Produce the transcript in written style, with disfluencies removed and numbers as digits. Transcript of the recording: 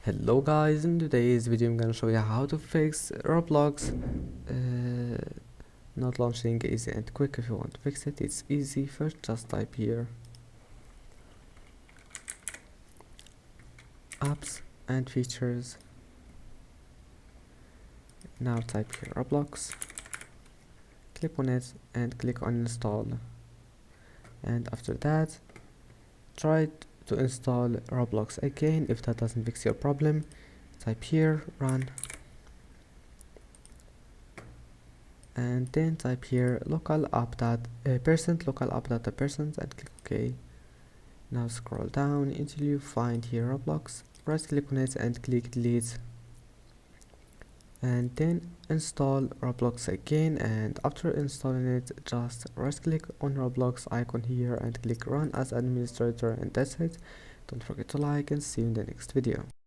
Hello guys, in today's video I'm gonna show you how to fix Roblox not launching easy and quick. If you want to fix it, it's easy. First just type here apps and features. Now type here Roblox, click on it and click on install, and after that try to install Roblox again. If that doesn't fix your problem, type here run, and then type here local app data percent local app data percent and click OK. Now scroll down until you find here Roblox, right click on it and click delete, and then install Roblox again. And after installing it, just right click on Roblox icon here and click run as administrator, and that's it. Don't forget to like and see you in the next video.